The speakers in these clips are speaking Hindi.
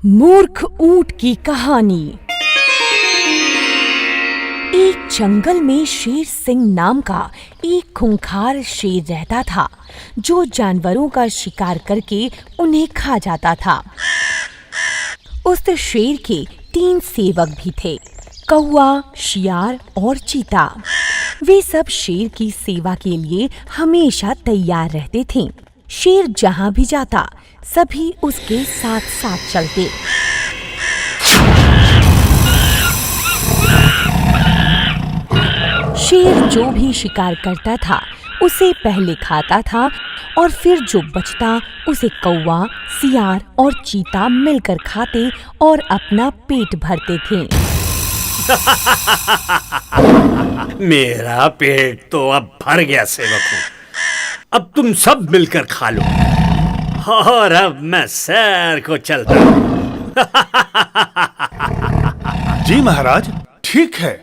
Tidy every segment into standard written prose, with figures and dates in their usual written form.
मूर्ख ऊंट की कहानी। एक जंगल में शेर सिंह नाम का एक खूंखार शेर रहता था, जो जानवरों का शिकार करके उन्हें खा जाता था। उस शेर के 3 सेवक भी थे, कौवा, शियार और चीता। वे सब शेर की सेवा के लिए हमेशा तैयार रहते थे। शेर जहाँ भी जाता, सभी उसके साथ साथ चलते। शेर जो भी शिकार करता था, उसे पहले खाता था और फिर जो बचता उसे कौवा, सियार और चीता मिलकर खाते और अपना पेट भरते थे। मेरा पेट तो अब भर गया सेवकों, अब तुम सब मिलकर खा लो और अब मैं सैर को चलता हूँ। जी महाराज, ठीक है,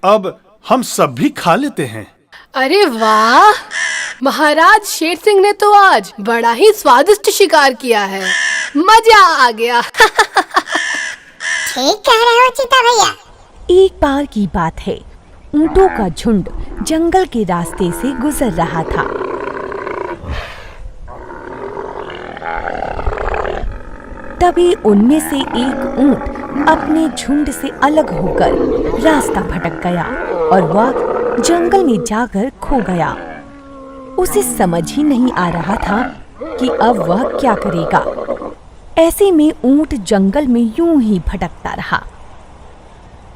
अब हम सब भी खा लेते हैं। अरे वाह, महाराज शेर सिंह ने तो आज बड़ा ही स्वादिष्ट शिकार किया है, मजा आ गया। ठीक कह रहे हो चीता भैया। एक बार की बात है, ऊंटों का झुंड जंगल के रास्ते से गुजर रहा था। तभी उनमें से एक ऊंट अपने झुंड से अलग होकर रास्ता भटक गया और वह जंगल में जाकर खो गया। उसे समझ ही नहीं आ रहा था कि अब वह क्या करेगा। ऐसे में ऊंट जंगल में यूं ही भटकता रहा।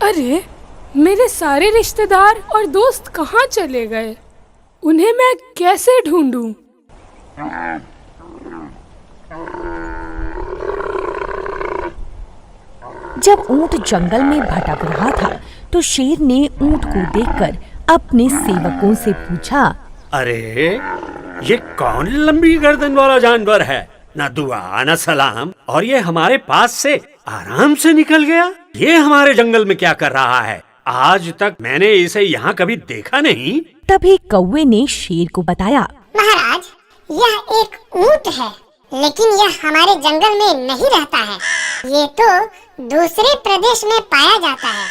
अरे, मेरे सारे रिश्तेदार और दोस्त कहाँ चले गए? उन्हें मैं कैसे ढूंढूं? जब ऊंट जंगल में भटक रहा था, तो शेर ने ऊंट को देखकर अपने सेवकों से पूछा, अरे ये कौन लंबी गर्दन वाला जानवर है? न दुआ न सलाम, और ये हमारे पास से आराम से निकल गया। ये हमारे जंगल में क्या कर रहा है? आज तक मैंने इसे यहाँ कभी देखा नहीं। तभी कौवे ने शेर को बताया, महाराज, यह एक ऊंट है, लेकिन यह हमारे जंगल में नहीं रहता है। ये तो दूसरे प्रदेश में पाया जाता है,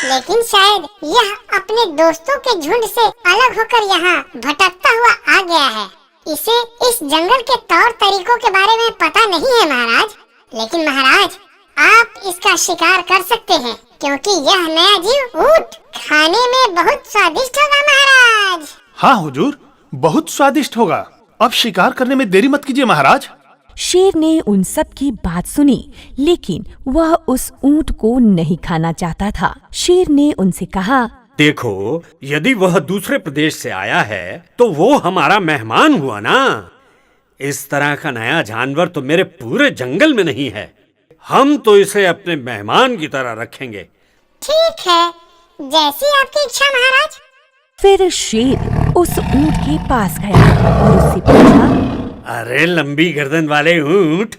लेकिन शायद यह अपने दोस्तों के झुंड से अलग होकर यहाँ भटकता हुआ आ गया है। इसे इस जंगल के तौर तरीकों के बारे में पता नहीं है महाराज, लेकिन महाराज आप इसका शिकार कर सकते हैं, क्योंकि यह नया जीव ऊंट खाने में बहुत स्वादिष्ट होगा महाराज। हाँ हुजूर, बहुत स्वादिष्ट होगा। अब शिकार करने में देरी मत कीजिए महाराज। शेर ने उन सब की बात सुनी, लेकिन वह उस ऊंट को नहीं खाना चाहता था। शेर ने उनसे कहा, देखो, यदि वह दूसरे प्रदेश से आया है तो वो हमारा मेहमान हुआ ना। इस तरह का नया जानवर तो मेरे पूरे जंगल में नहीं है। हम तो इसे अपने मेहमान की तरह रखेंगे। ठीक है, जैसी आपकी इच्छा महाराज। फिर शेर उस ऊंट के पास गया और उससे पूछा, अरे लंबी गर्दन वाले ऊंट,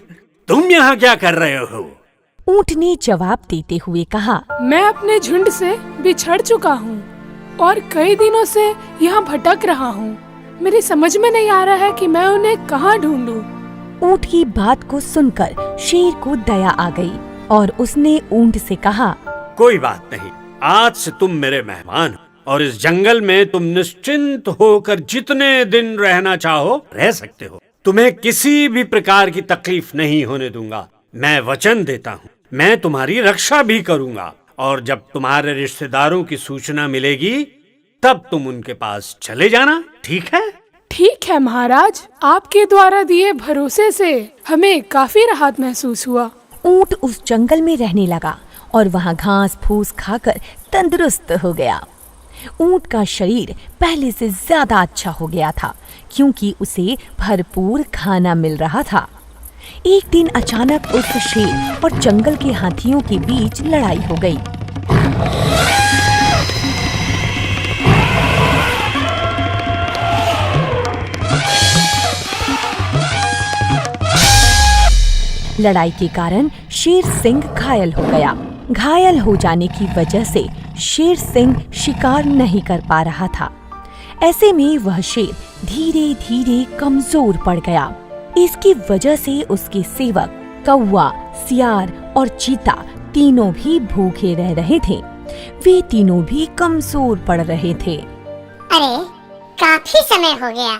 तुम यहाँ क्या कर रहे हो? ऊंट ने जवाब देते हुए कहा, मैं अपने झुंड से बिछड़ चुका हूँ और कई दिनों से यहाँ भटक रहा हूँ। मेरी समझ में नहीं आ रहा है कि मैं उन्हें कहाँ ढूंढूं। ऊंट की बात को सुनकर शेर को दया आ गई और उसने ऊंट से कहा, कोई बात नहीं, आज से तुम मेरे मेहमान हो और इस जंगल में तुम निश्चिंत होकर जितने दिन रहना चाहो रह सकते हो। तुम्हें किसी भी प्रकार की तकलीफ नहीं होने दूंगा। मैं वचन देता हूँ, मैं तुम्हारी रक्षा भी करूंगा, और जब तुम्हारे रिश्तेदारों की सूचना मिलेगी तब तुम उनके पास चले जाना, ठीक है? ठीक है महाराज, आपके द्वारा दिए भरोसे से हमें काफी राहत महसूस हुआ। ऊंट उस जंगल में रहने लगा और वहाँ घास फूस खाकर तंदुरुस्त हो गया। ऊंट का शरीर पहले से ज्यादा अच्छा हो गया था, क्योंकि उसे भरपूर खाना मिल रहा था। एक दिन अचानक उस शेर और जंगल के हाथियों के बीच लड़ाई हो गई। लड़ाई के कारण शेर सिंह घायल हो गया। घायल हो जाने की वजह से शेर सिंह शिकार नहीं कर पा रहा था। ऐसे में वह शेर धीरे धीरे कमजोर पड़ गया। इसकी वजह से उसके सेवक कौवा, सियार और चीता तीनों भी भूखे रह रहे थे। वे तीनों भी कमजोर पड़ रहे थे। अरे काफी समय हो गया,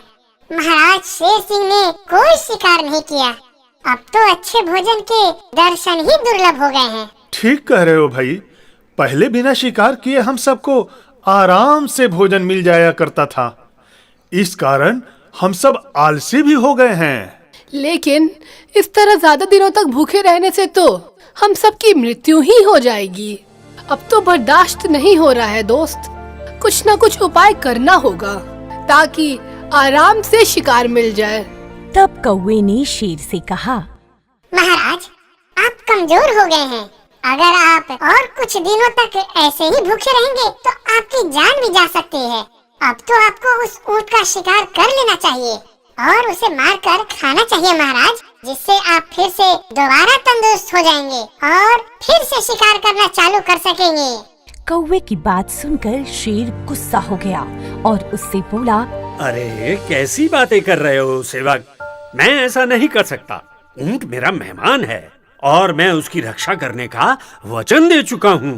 महाराज शेर सिंह ने कोई शिकार नहीं किया। अब तो अच्छे भोजन के दर्शन ही दुर्लभ हो गए हैं। ठीक कह रहे हो भाई, पहले बिना शिकार किए हम सबको आराम से भोजन मिल जाया करता था। इस कारण हम सब आलसी भी हो गए हैं। लेकिन इस तरह ज्यादा दिनों तक भूखे रहने से तो हम सबकी मृत्यु ही हो जाएगी। अब तो बर्दाश्त नहीं हो रहा है दोस्त, कुछ न कुछ उपाय करना होगा ताकि आराम से शिकार मिल जाए। तब कौवे ने शेर से कहा, महाराज, आप कमजोर हो गए हैं। अगर आप और कुछ दिनों तक ऐसे ही भूखे रहेंगे तो आपकी जान भी जा सकती है। अब तो आपको उस ऊंट का शिकार कर लेना चाहिए और उसे मारकर खाना चाहिए महाराज, जिससे आप फिर से दोबारा तंदुरुस्त हो जाएंगे और फिर से शिकार करना चालू कर सकेंगे। कौवे की बात सुनकर शेर गुस्सा हो गया और उससे बोला, अरे कैसी बातें कर रहे हो सेवक, मैं ऐसा नहीं कर सकता। ऊंट मेरा मेहमान है और मैं उसकी रक्षा करने का वचन दे चुका हूँ।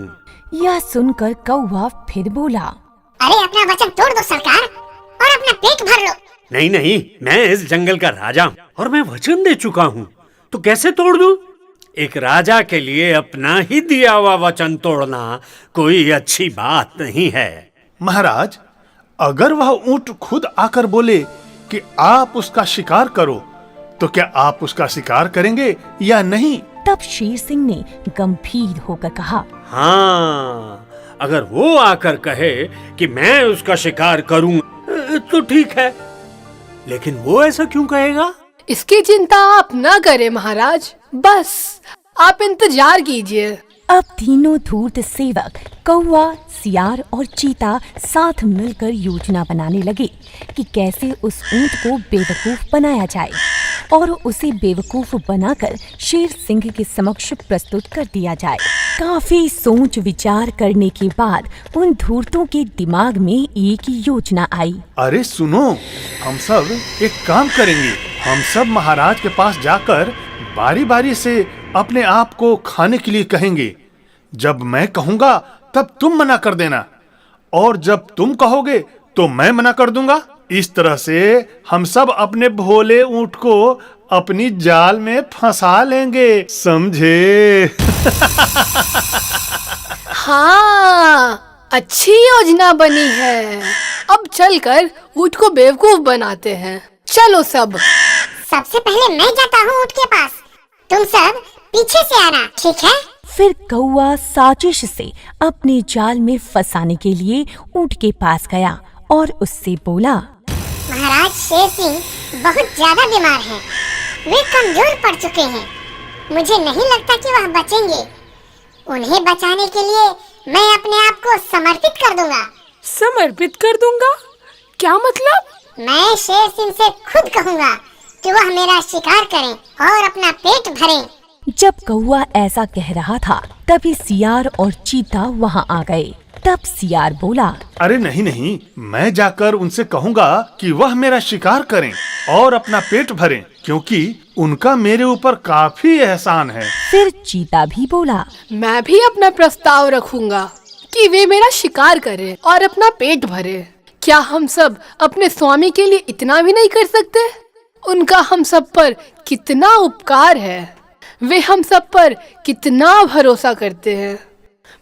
यह सुनकर कौवा फिर बोला, अरे अपना वचन तोड़ दो सरकार और अपना पेट भर लो। नहीं नहीं, मैं इस जंगल का राजा हूँ और मैं वचन दे चुका हूँ, तो कैसे तोड़ दूं? एक राजा के लिए अपना ही दिया हुआ वचन तोड़ना कोई अच्छी बात नहीं है। महाराज, अगर वह ऊंट खुद आकर बोले कि आप उसका शिकार करो, तो क्या आप उसका शिकार करेंगे या नहीं? तब शेर सिंह ने गंभीर होकर कहा, हाँ, अगर वो आकर कहे कि मैं उसका शिकार करूं तो ठीक है, लेकिन वो ऐसा क्यों कहेगा? इसकी चिंता आप न करें महाराज, बस आप इंतजार कीजिए। अब तीनों धूर्त सेवक कौवा, सियार और चीता साथ मिलकर योजना बनाने लगे कि कैसे उस ऊंट को बेवकूफ बनाया जाए और उसे बेवकूफ बनाकर शेर सिंह के समक्ष प्रस्तुत कर दिया जाए। काफी सोच विचार करने के बाद उन धूर्तों के दिमाग में एक योजना आई। अरे सुनो, हम सब एक काम करेंगे। हम सब महाराज के पास जाकर बारी बारी से अपने आप को खाने के लिए कहेंगे। जब मैं कहूँगा तब तुम मना कर देना और जब तुम कहोगे तो मैं मना कर दूंगा। इस तरह से हम सब अपने भोले ऊंट को अपनी जाल में फंसा लेंगे, समझे? हाँ, अच्छी योजना बनी है। अब चलकर ऊंट को बेवकूफ बनाते हैं। चलो सब। सबसे पहले मैं जाता हूँ ऊंट के पास, तुम सब पीछे से आना, ठीक है? फिर कौवा साजिश से अपने जाल में फंसाने के लिए ऊंट के पास गया और उससे बोला, महाराज शेर सिंह बहुत ज्यादा बीमार हैं, वे कमजोर पड़ चुके हैं। मुझे नहीं लगता कि वह बचेंगे। उन्हें बचाने के लिए मैं अपने आप को समर्पित कर दूंगा। समर्पित कर दूंगा? क्या मतलब? मैं शेर सिंह से खुद कहूँगा कि वह मेरा शिकार करें और अपना पेट भरें। जब कौवा ऐसा कह रहा था तभी सियार और चीता वहाँ आ गए। तब सियार बोला, अरे नहीं नहीं, मैं जाकर उनसे कहूँगा कि वह मेरा शिकार करें और अपना पेट भरें, क्योंकि उनका मेरे ऊपर काफी एहसान है। फिर चीता भी बोला, मैं भी अपना प्रस्ताव रखूंगा कि वे मेरा शिकार करें और अपना पेट भरें। क्या हम सब अपने स्वामी के लिए इतना भी नहीं कर सकते? उनका हम सब पर कितना उपकार है, वे हम सब पर कितना भरोसा करते हैं।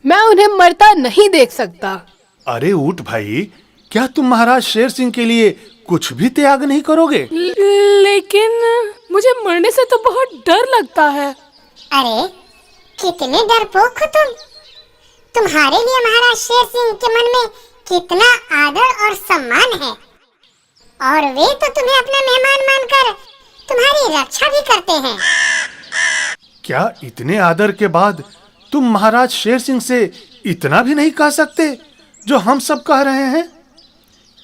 मैं उन्हें मरता नहीं देख सकता। अरे ऊंट भाई, क्या तुम महाराज शेर सिंह के लिए कुछ भी त्याग नहीं करोगे? लेकिन मुझे मरने से तो बहुत डर लगता है। अरे कितने डरपोक हो तुम। तुम्हारे लिए महाराज शेर सिंह के मन में कितना आदर और सम्मान है और वे तो तुम्हें अपना मेहमान मानकर तुम्हारी रक्षा भी करते हैं। क्या इतने आदर के बाद तुम महाराज शेर सिंह से इतना भी नहीं कह सकते जो हम सब कह रहे हैं?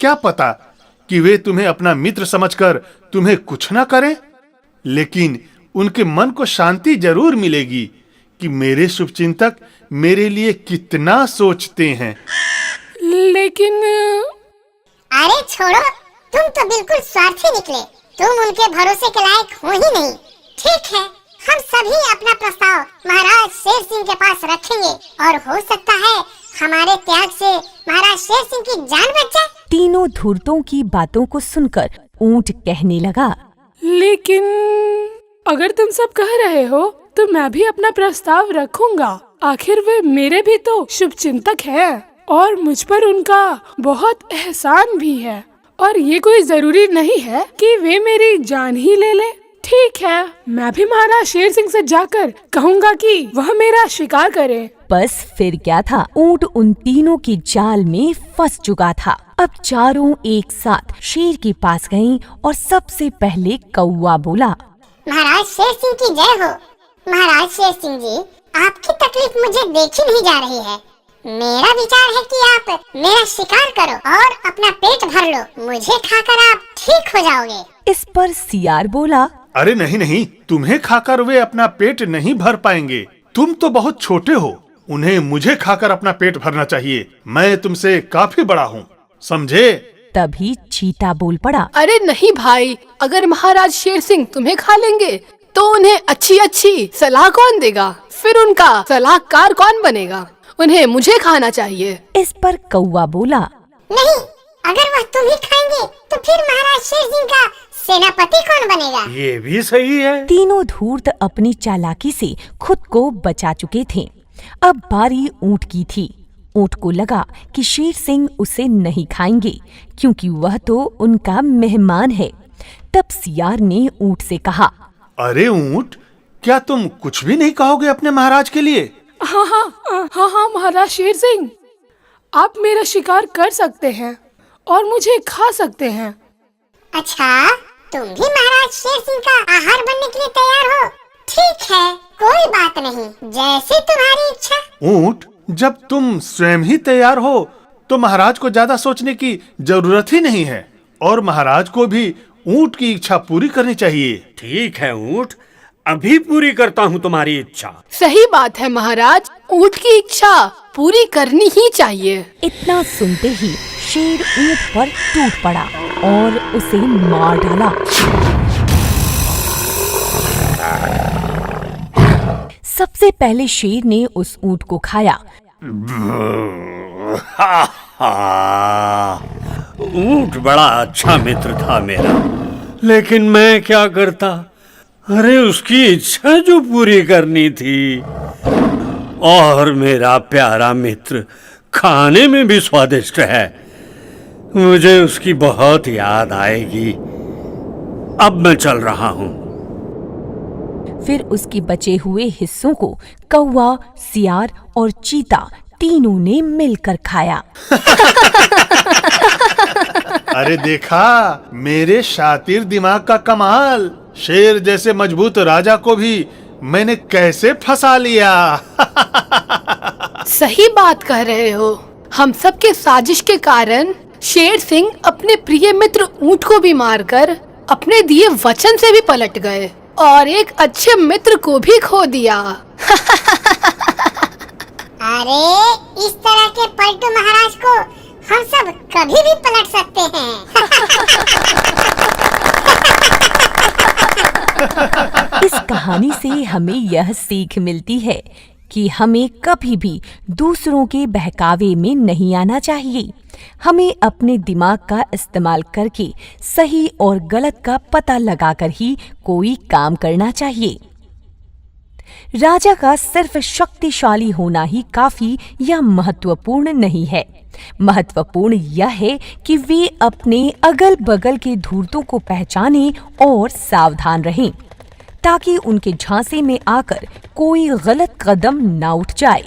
क्या पता कि वे तुम्हें अपना मित्र समझकर तुम्हें कुछ ना करें, लेकिन उनके मन को शांति जरूर मिलेगी कि मेरे शुभचिंतक मेरे लिए कितना सोचते हैं। लेकिन अरे छोड़ो, तुम तो बिल्कुल स्वार्थी निकले। तुम उनके भरोसे के लायक हो ही नहीं। ठीक है, हम सभी अपना प्रस्ताव महाराज शेर सिंह के पास रखेंगे और हो सकता है हमारे त्याग से महाराज शेर सिंह की जान बच जाए। तीनों धूर्तों की बातों को सुनकर ऊंट कहने लगा, लेकिन अगर तुम सब कह रहे हो तो मैं भी अपना प्रस्ताव रखूंगा। आखिर वे मेरे भी तो शुभ चिंतक हैं और मुझ पर उनका बहुत एहसान भी है और ये कोई जरूरी नहीं है कि वे मेरी जान ही ले ले। ठीक है, मैं भी महाराज शेर सिंह से जाकर कहूँगा कि वह मेरा शिकार करे। बस फिर क्या था, ऊंट उन तीनों की जाल में फंस चुका था। अब चारों एक साथ शेर के पास गईं और सबसे पहले कौवा बोला, महाराज शेर सिंह की जय हो। महाराज शेर सिंह जी, आपकी तकलीफ मुझे देखी नहीं जा रही है। मेरा विचार है कि आप मेरा शिकार करो और अपना पेट भर लो। मुझे खाकर आप ठीक हो जाओगे। इस पर सियार बोला, अरे नहीं नहीं, तुम्हें खाकर वे अपना पेट नहीं भर पाएंगे। तुम तो बहुत छोटे हो, उन्हें मुझे खाकर अपना पेट भरना चाहिए। मैं तुमसे काफी बड़ा हूँ, समझे? तभी चीता बोल पड़ा, अरे नहीं भाई, अगर महाराज शेर सिंह तुम्हें खा लेंगे तो उन्हें अच्छी अच्छी सलाह कौन देगा? फिर उनका सलाहकार कौन बनेगा? उन्हें मुझे खाना चाहिए। इस पर कौवा बोला, नहीं, अगर वह तुम्हें खाएंगे तो फिर महाराज शेर सिंह का सेनापति कौन बनेगा? ये भी सही है। तीनों धूर्त अपनी चालाकी से खुद को बचा चुके थे। अब बारी ऊंट की थी। ऊंट को लगा कि शेर सिंह उसे नहीं खाएंगे क्योंकि वह तो उनका मेहमान है। तब सियार ने ऊंट से कहा, अरे ऊंट, क्या तुम कुछ भी नहीं कहोगे अपने महाराज के लिए? हाँ महाराज शेर सिंह, आप मेरा शिकार कर सकते हैं और मुझे खा सकते हैं। अच्छा, तुम भी महाराज शेर सिंह का आहार बनने के लिए तैयार हो? ठीक है, कोई बात नहीं, जैसी तुम्हारी इच्छा। ऊंट, जब तुम स्वयं ही तैयार हो तो महाराज को ज्यादा सोचने की जरूरत ही नहीं है और महाराज को भी ऊंट की इच्छा पूरी करनी चाहिए। ठीक है ऊंट, अभी पूरी करता हूँ तुम्हारी इच्छा। सही बात है महाराज, ऊंट की इच्छा पूरी करनी ही चाहिए। इतना सुनते ही शेर ऊंट पर टूट पड़ा और उसे मार डाला। सबसे पहले शेर ने उस ऊंट को खाया। ऊंट बड़ा अच्छा मित्र था मेरा, लेकिन मैं क्या करता? अरे उसकी इच्छा जो पूरी करनी थी। और मेरा प्यारा मित्र खाने में भी स्वादिष्ट है, मुझे उसकी बहुत याद आएगी। अब मैं चल रहा हूँ। फिर उसके बचे हुए हिस्सों को कौवा, सियार और चीता तीनों ने मिलकर खाया। अरे देखा, मेरे शातिर दिमाग का कमाल। शेर जैसे मजबूत राजा को भी मैंने कैसे फंसा लिया। सही बात कह रहे हो। हम सब के साजिश के कारण शेर सिंह अपने प्रिय मित्र ऊंट को भी मारकर अपने दिए वचन से भी पलट गए और एक अच्छे मित्र को भी खो दिया। अरे इस तरह के पलटू महाराज को हम सब कभी भी पलट सकते हैं। इस कहानी से हमें यह सीख मिलती है कि हमें कभी भी दूसरों के बहकावे में नहीं आना चाहिए। हमें अपने दिमाग का इस्तेमाल करके सही और गलत का पता लगाकर ही कोई काम करना चाहिए। राजा का सिर्फ शक्तिशाली होना ही काफी या महत्वपूर्ण नहीं है। महत्वपूर्ण यह है कि वे अपने अगल बगल के धूर्तों को पहचानें और सावधान रहें, ताकि उनके झांसे में आकर कोई गलत कदम न उठ जाए।